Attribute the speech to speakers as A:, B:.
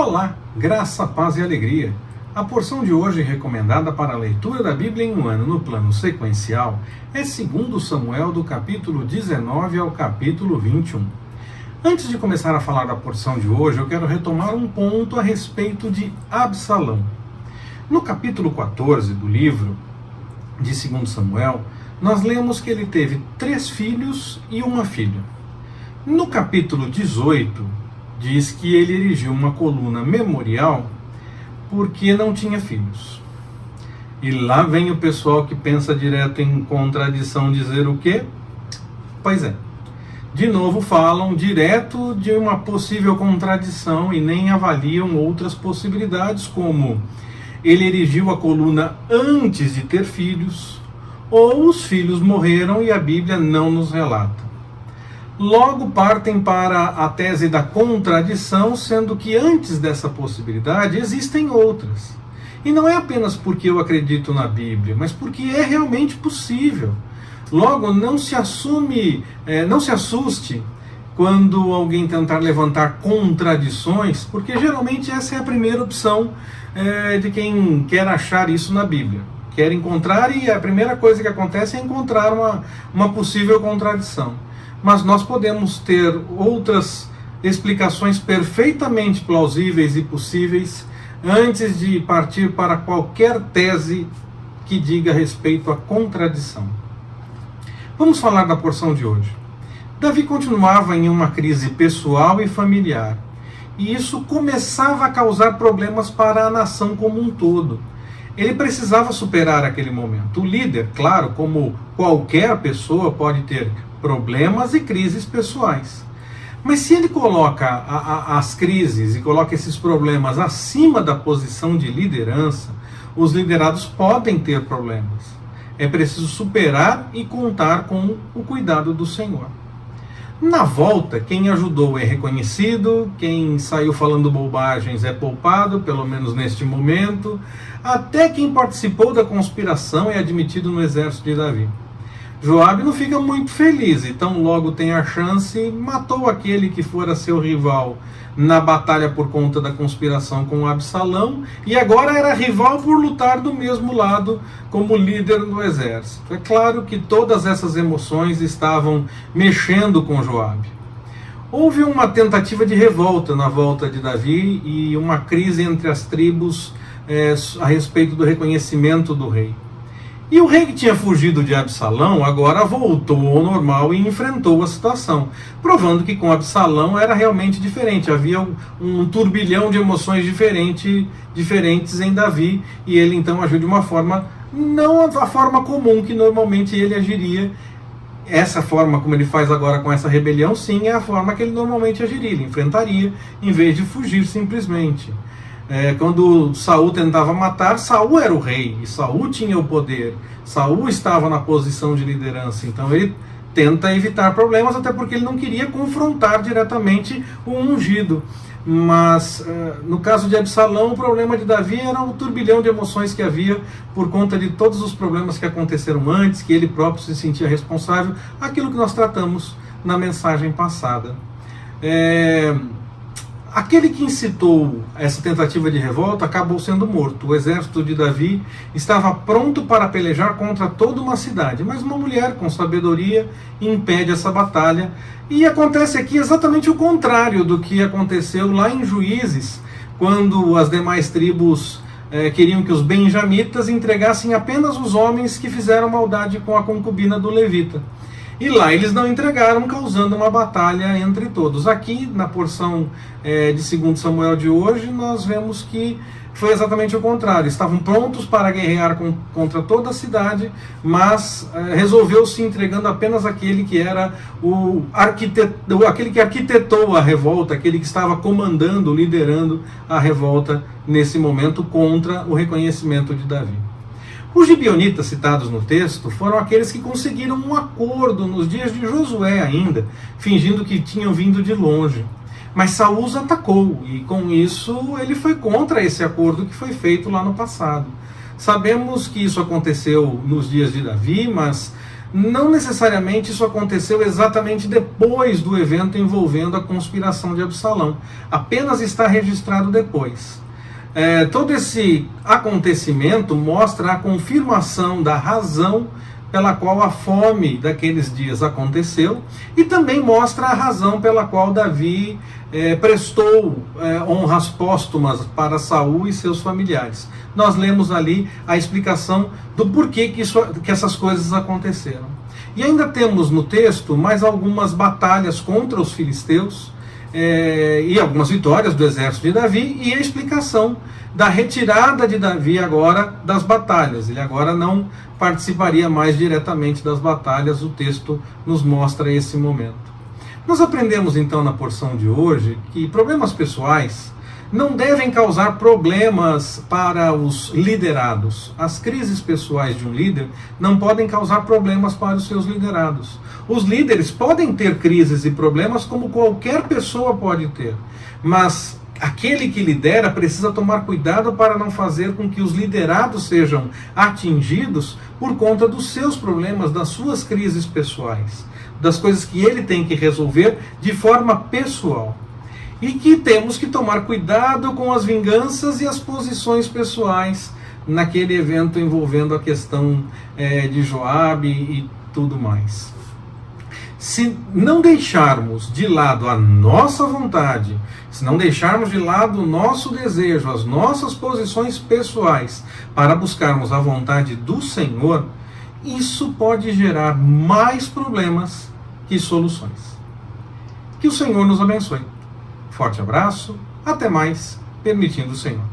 A: Olá, graça, paz e alegria. A porção de hoje recomendada para a leitura da Bíblia em um ano no plano sequencial é 2 Samuel do capítulo 19 ao capítulo 21. Antes de começar a falar da porção de hoje, eu quero retomar um ponto a respeito de Absalão. No capítulo 14 do livro de 2 Samuel, nós lemos que ele teve 3 filhos e uma filha. No capítulo 18, diz que ele erigiu uma coluna memorial porque não tinha filhos. E lá vem o pessoal que pensa direto em contradição dizer o quê? Pois é. De novo falam direto de uma possível contradição e nem avaliam outras possibilidades, como ele erigiu a coluna antes de ter filhos, ou os filhos morreram e a Bíblia não nos relata. Logo partem para a tese da contradição, sendo que antes dessa possibilidade existem outras. E não é apenas porque eu acredito na Bíblia, mas porque é realmente possível. Logo, não se assuste quando alguém tentar levantar contradições, porque geralmente essa é a primeira opção de quem quer achar isso na Bíblia. Quer encontrar e a primeira coisa que acontece é encontrar uma possível contradição. Mas nós podemos ter outras explicações perfeitamente plausíveis e possíveis antes de partir para qualquer tese que diga respeito à contradição. Vamos falar da porção de hoje. Davi continuava em uma crise pessoal e familiar, e isso começava a causar problemas para a nação como um todo. Ele precisava superar aquele momento. O líder, claro, como qualquer pessoa, pode ter problemas e crises pessoais. Mas se ele coloca as crises e coloca esses problemas acima da posição de liderança, os liderados podem ter problemas. É preciso superar e contar com o cuidado do Senhor. Na volta, quem ajudou é reconhecido, quem saiu falando bobagens é poupado, pelo menos neste momento, até quem participou da conspiração é admitido no exército de Davi. Joabe não fica muito feliz, então logo tem a chance, matou aquele que fora seu rival na batalha por conta da conspiração com Absalão, e agora era rival por lutar do mesmo lado como líder do exército. É claro que todas essas emoções estavam mexendo com Joabe. Houve uma tentativa de revolta na volta de Davi e uma crise entre as tribos a respeito do reconhecimento do rei. E o rei que tinha fugido de Absalão agora voltou ao normal e enfrentou a situação, provando que com Absalão era realmente diferente. Havia um turbilhão de emoções diferentes em Davi, e ele então agiu de uma forma, não a forma comum que normalmente ele agiria. Essa forma como ele faz agora com essa rebelião, sim, é a forma que ele normalmente agiria. Ele enfrentaria em vez de fugir simplesmente. Quando Saul tentava matar, Saul era o rei, e Saul tinha o poder, Saul estava na posição de liderança, então ele tenta evitar problemas, até porque ele não queria confrontar diretamente o ungido. Mas no caso de Absalão, o problema de Davi era o turbilhão de emoções que havia por conta de todos os problemas que aconteceram antes, que ele próprio se sentia responsável, aquilo que nós tratamos na mensagem passada. Aquele que incitou essa tentativa de revolta acabou sendo morto. O exército de Davi estava pronto para pelejar contra toda uma cidade, mas uma mulher com sabedoria impede essa batalha. E acontece aqui exatamente o contrário do que aconteceu lá em Juízes, quando as demais tribos queriam que os benjamitas entregassem apenas os homens que fizeram maldade com a concubina do levita. E lá eles não entregaram, causando uma batalha entre todos. Aqui, na porção de 2 Samuel de hoje, nós vemos que foi exatamente o contrário. Estavam prontos para guerrear contra toda a cidade, mas resolveu-se entregando apenas aquele que era aquele que arquitetou a revolta, aquele que estava comandando, liderando a revolta nesse momento contra o reconhecimento de Davi. Os gibeonitas citados no texto foram aqueles que conseguiram um acordo nos dias de Josué ainda, fingindo que tinham vindo de longe. Mas Saul os atacou, e com isso ele foi contra esse acordo que foi feito lá no passado. Sabemos que isso aconteceu nos dias de Davi, mas Não necessariamente isso aconteceu exatamente depois do evento envolvendo a conspiração de Absalão. Apenas está registrado depois. Todo esse acontecimento mostra a confirmação da razão pela qual a fome daqueles dias aconteceu, e também mostra a razão pela qual Davi prestou honras póstumas para Saul e seus familiares. Nós lemos ali a explicação do porquê que essas coisas aconteceram. E ainda temos no texto mais algumas batalhas contra os filisteus, e algumas vitórias do exército de Davi, e a explicação da retirada de Davi agora das batalhas. Ele agora não participaria mais diretamente das batalhas. O texto nos mostra esse momento. Nós aprendemos então na porção de hoje que problemas pessoais não devem causar problemas para os liderados. As crises pessoais de um líder não podem causar problemas para os seus liderados. Os líderes podem ter crises e problemas como qualquer pessoa pode ter, mas aquele que lidera precisa tomar cuidado para não fazer com que os liderados sejam atingidos por conta dos seus problemas, das suas crises pessoais, das coisas que ele tem que resolver de forma pessoal. E que temos que tomar cuidado com as vinganças e as posições pessoais naquele evento envolvendo a questão de Joabe e tudo mais. Se não deixarmos de lado a nossa vontade, se não deixarmos de lado o nosso desejo, as nossas posições pessoais, para buscarmos a vontade do Senhor, isso pode gerar mais problemas que soluções. Que o Senhor nos abençoe. Forte abraço, até mais, permitindo o Senhor.